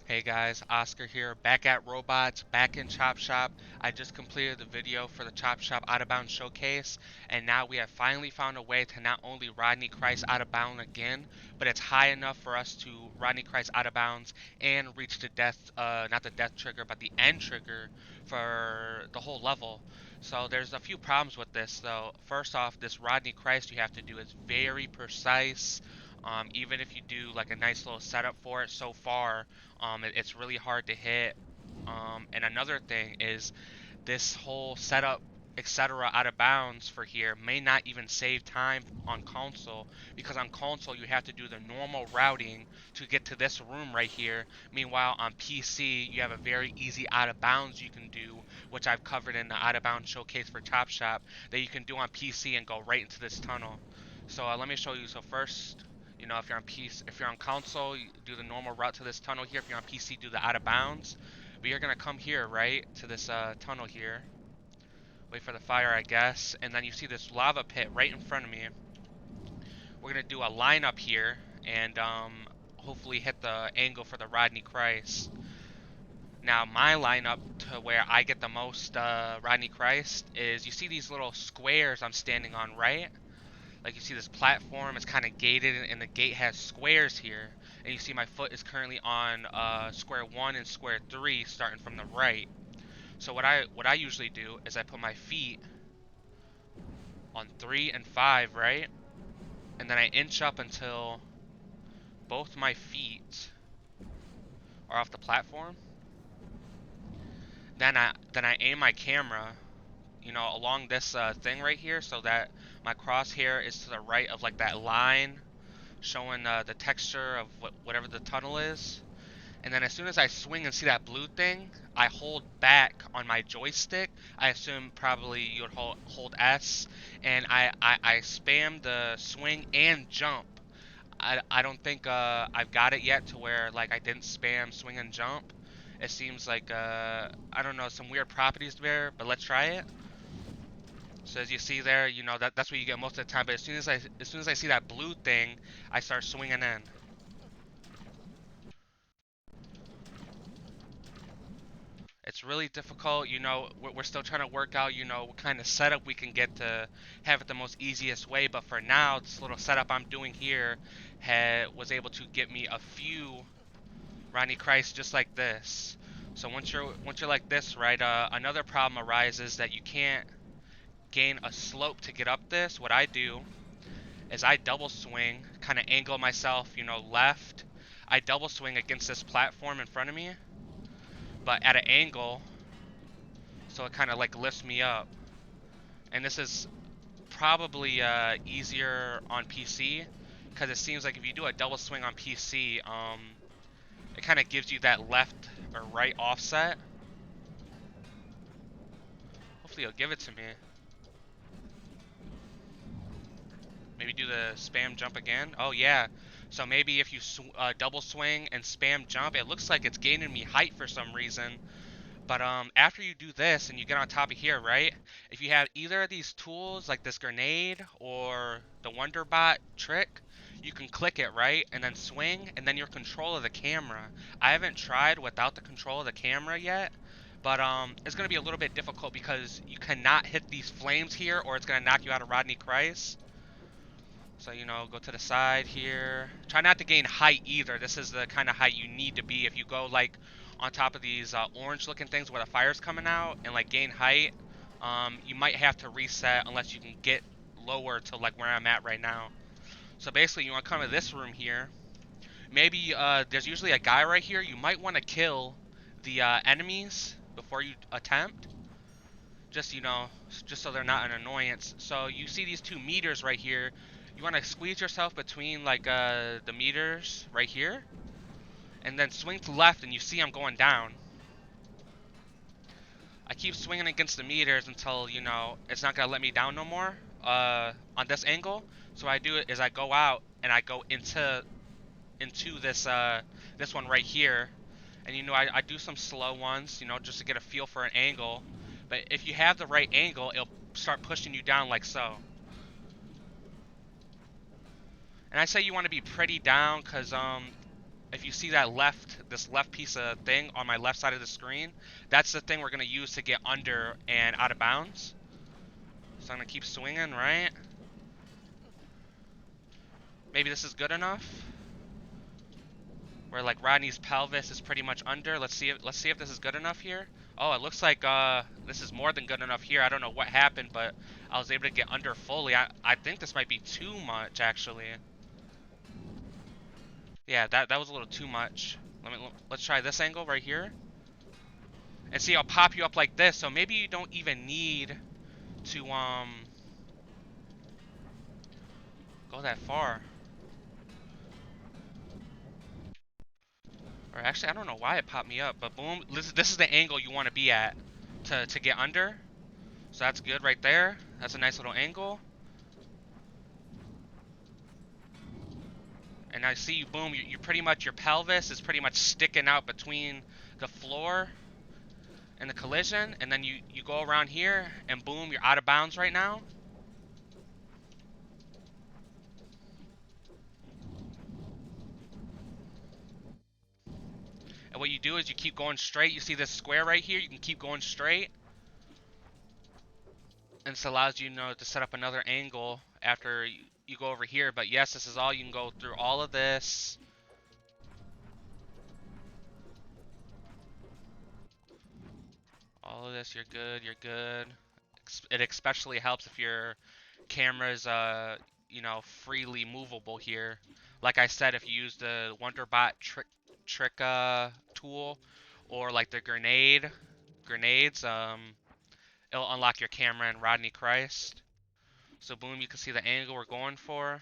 Hey guys, Oscar here, back at Robots, back in Chop Shop. I just completed the video for the Chop Shop Out of Bounds showcase, and now we have finally found a way to not only RodenyChrist out of bounds again, but it's high enough for us to RodenyChrist out of bounds and reach the death, not the death trigger, but the end trigger for the whole level. So there's a few problems with this though. First off, this RodenyChrist you have to do is very precise. Even if you do like a nice little setup for it so far, it's really hard to hit. And another thing is this whole setup, etc. out of bounds for here may not even save time on console, because on console you have to do the normal routing to get to this room right here. Meanwhile on PC you have a very easy out of bounds you can do, which I've covered in the out of bounds showcase for Chop Shop, that you can do on PC and go right into this tunnel. So let me show you. So first, if you're on PC, if you're on console, you do the normal route to this tunnel here. If you're on PC, do the out of bounds. But you're gonna come here, right, to this tunnel here. Wait for the fire, I guess. And then you see this lava pit right in front of me. We're gonna do a line up here and hopefully hit the angle for the RodenyChrist. Now my lineup to where I get the most RodenyChrist is, you see these little squares I'm standing on, right? Like you see this platform, it's kind of gated, and the gate has squares here. And you see my foot is currently on square 1 and square 3, starting from the right. So what I usually do is I put my feet on 3 and 5, right? And then I inch up until both my feet are off the platform. Then I aim my camera, along this thing right here, so that my crosshair is to the right of like that line showing the texture of whatever the tunnel is. And then as soon as I swing and see that blue thing, I hold back on my joystick. I assume probably you would hold S, and I spam the swing and jump. I don't think I've got it yet to where like I didn't spam swing and jump. It seems like I don't know, some weird properties there, but let's try it. So as you see there, that's what you get most of the time. But as soon as I see that blue thing, I start swinging in. It's really difficult, we're still trying to work out, what kind of setup we can get to have it the most easiest way. But for now, this little setup I'm doing here was able to get me a few RodenyChrist just like this. So once you're like this, right, another problem arises that you can't gain a slope to get up this. What I do is I double swing, kind of angle myself, left. I double swing against this platform in front of me, but at an angle, so it kind of like lifts me up. And this is probably easier on PC, because it seems like if you do a double swing on PC, it kind of gives you that left or right offset. Hopefully you'll give it to me. Maybe do the spam jump again. Oh yeah. So maybe if you double swing and spam jump, it looks like it's gaining me height for some reason. But after you do this and you get on top of here, right? If you have either of these tools, like this grenade or the Wonderbot trick, you can click it, right? And then swing, and then your control of the camera. I haven't tried without the control of the camera yet, but it's gonna be a little bit difficult because you cannot hit these flames here, or it's gonna knock you out of RodenyChrist. So, go to the side here. Try not to gain height either. This is the kind of height you need to be. If you go, like, on top of these orange-looking things where the fire's coming out and, like, gain height, you might have to reset unless you can get lower to, like, where I'm at right now. So, basically, you want to come to this room here. Maybe there's usually a guy right here. You might want to kill the enemies before you attempt. Just, just so they're not an annoyance. So, you see these 2 meters right here. You want to squeeze yourself between like the meters right here, and then swing to left, and you see I'm going down. I keep swinging against the meters until it's not gonna let me down no more on this angle. So what I do is I go out and I go into this this one right here, and I do some slow ones, just to get a feel for an angle. But if you have the right angle, it'll start pushing you down like so. And I say you want to be pretty down, because if you see that this left piece of thing on my left side of the screen, that's the thing we're gonna use to get under and out of bounds. So I'm gonna keep swinging, right? Maybe this is good enough. Where like Rodney's pelvis is pretty much under. Let's see if this is good enough here. Oh, it looks like this is more than good enough here. I don't know what happened, but I was able to get under fully. I think this might be too much actually. Yeah, that was a little too much. Let's try this angle right here. And see, I'll pop you up like this, so maybe you don't even need to go that far. Or actually, I don't know why it popped me up, but boom, this is the angle you want to be at to get under. So that's good right there. That's a nice little angle. And I see you, boom, you pretty much, your pelvis is pretty much sticking out between the floor and the collision, and then you go around here, and boom, you're out of bounds right now. And what you do is you keep going straight. You see this square right here? You can keep going straight. And this allows you, to set up another angle after you go over here. But yes, this is all. You can go through all of this. All of this, you're good, you're good. It especially helps if your camera's, freely movable here. Like I said, if you use the Wonderbot trick tool, or like the grenades, it'll unlock your camera in RodenyChrist. So boom, you can see the angle we're going for.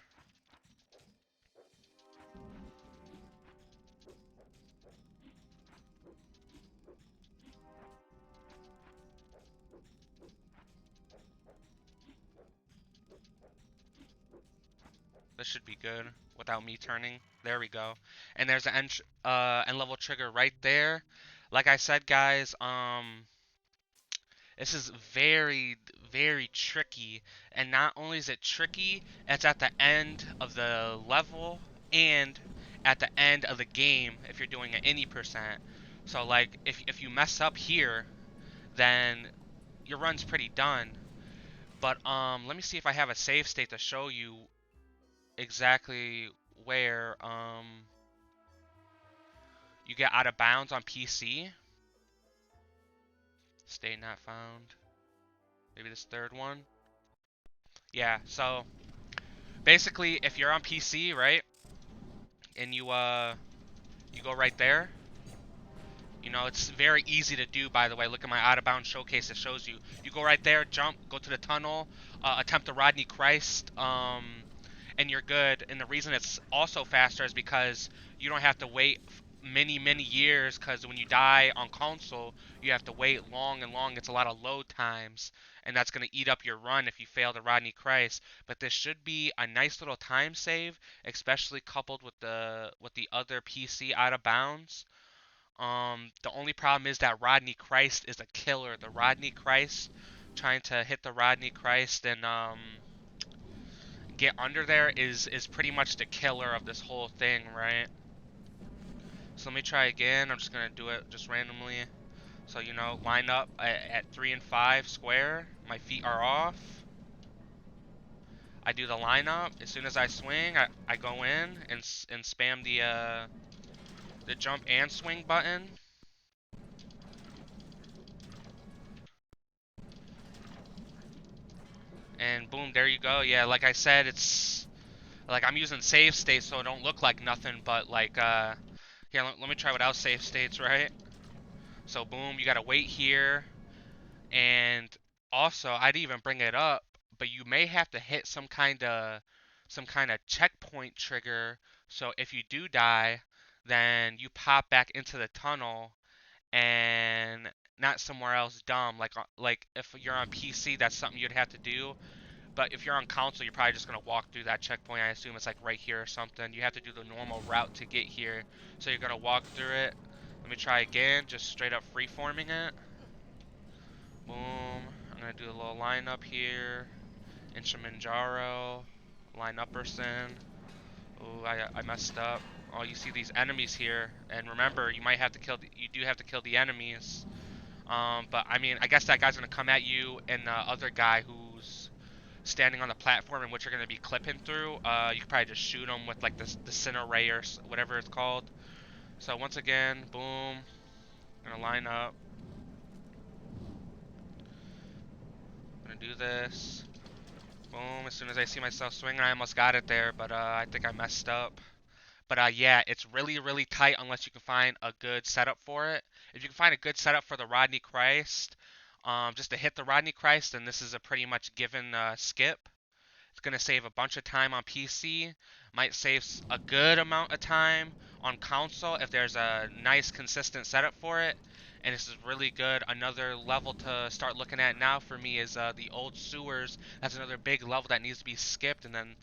This should be good without me turning. There we go. And there's an end level trigger right there. Like I said, guys, this is very, very tricky. And not only is it tricky, it's at the end of the level and at the end of the game if you're doing it any percent. So like if you mess up here, then your run's pretty done. But let me see if I have a save state to show you exactly where you get out of bounds on PC. State not found. Maybe this third one. Yeah, so basically if you're on PC, right? And you go right there. It's very easy to do, by the way. Look at my out of bounds showcase. It shows you. You go right there, jump, go to the tunnel, attempt the RodenyChrist, and you're good. And the reason it's also faster is because you don't have to wait many, many years, because when you die on console, you have to wait long and long. It's a lot of load times, and that's going to eat up your run if you fail the RodenyChrist. But this should be a nice little time save, especially coupled with the other PC out of bounds. The only problem is that RodenyChrist is a killer. The RodenyChrist, trying to hit the RodenyChrist and get under there is pretty much the killer of this whole thing, right? So let me try again. I'm just gonna do it just randomly. So line up at 3 and 5 square. My feet are off. I do the lineup. As soon as I swing, I go in and spam the jump and swing button. And boom, there you go. Yeah, like I said, it's like I'm using save states so it don't look like nothing, but like here, let me try without save states, right? So boom, you gotta wait here. And also, I'd even bring it up, but you may have to hit some kind of checkpoint trigger. So if you do die, then you pop back into the tunnel and not somewhere else dumb. Like if you're on PC, that's something you'd have to do. But if you're on console, you're probably just gonna walk through that checkpoint. I assume it's like right here or something. You have to do the normal route to get here, so you're gonna walk through it. Let me try again, just straight up freeforming it. Boom. I'm gonna do a little lineup here. Instrumenjaro, line upperson. Ooh, I messed up. Oh, you see these enemies here, and remember, you might have to kill. You do have to kill the enemies. But I mean, I guess that guy's gonna come at you, and the other guy who's standing on the platform in which you're gonna be clipping through. You could probably just shoot him with like the center ray or whatever it's called. So once again, boom, gonna line up. Gonna do this. Boom. As soon as I see myself swinging, I almost got it there, but I think I messed up. But yeah, it's really, really tight unless you can find a good setup for it. If you can find a good setup for the RodenyChrist, just to hit the RodenyChrist, then this is a pretty much given skip. It's going to save a bunch of time on PC. Might save a good amount of time on console if there's a nice consistent setup for it. And this is really good. Another level to start looking at now for me is the old sewers. That's another big level that needs to be skipped, and then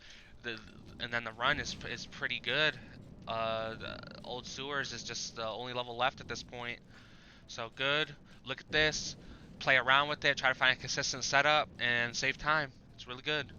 the the run is pretty good. The old sewers is just the only level left at this point. So good. Look at this. Play around with it. Try to find a consistent setup and save time. It's really good.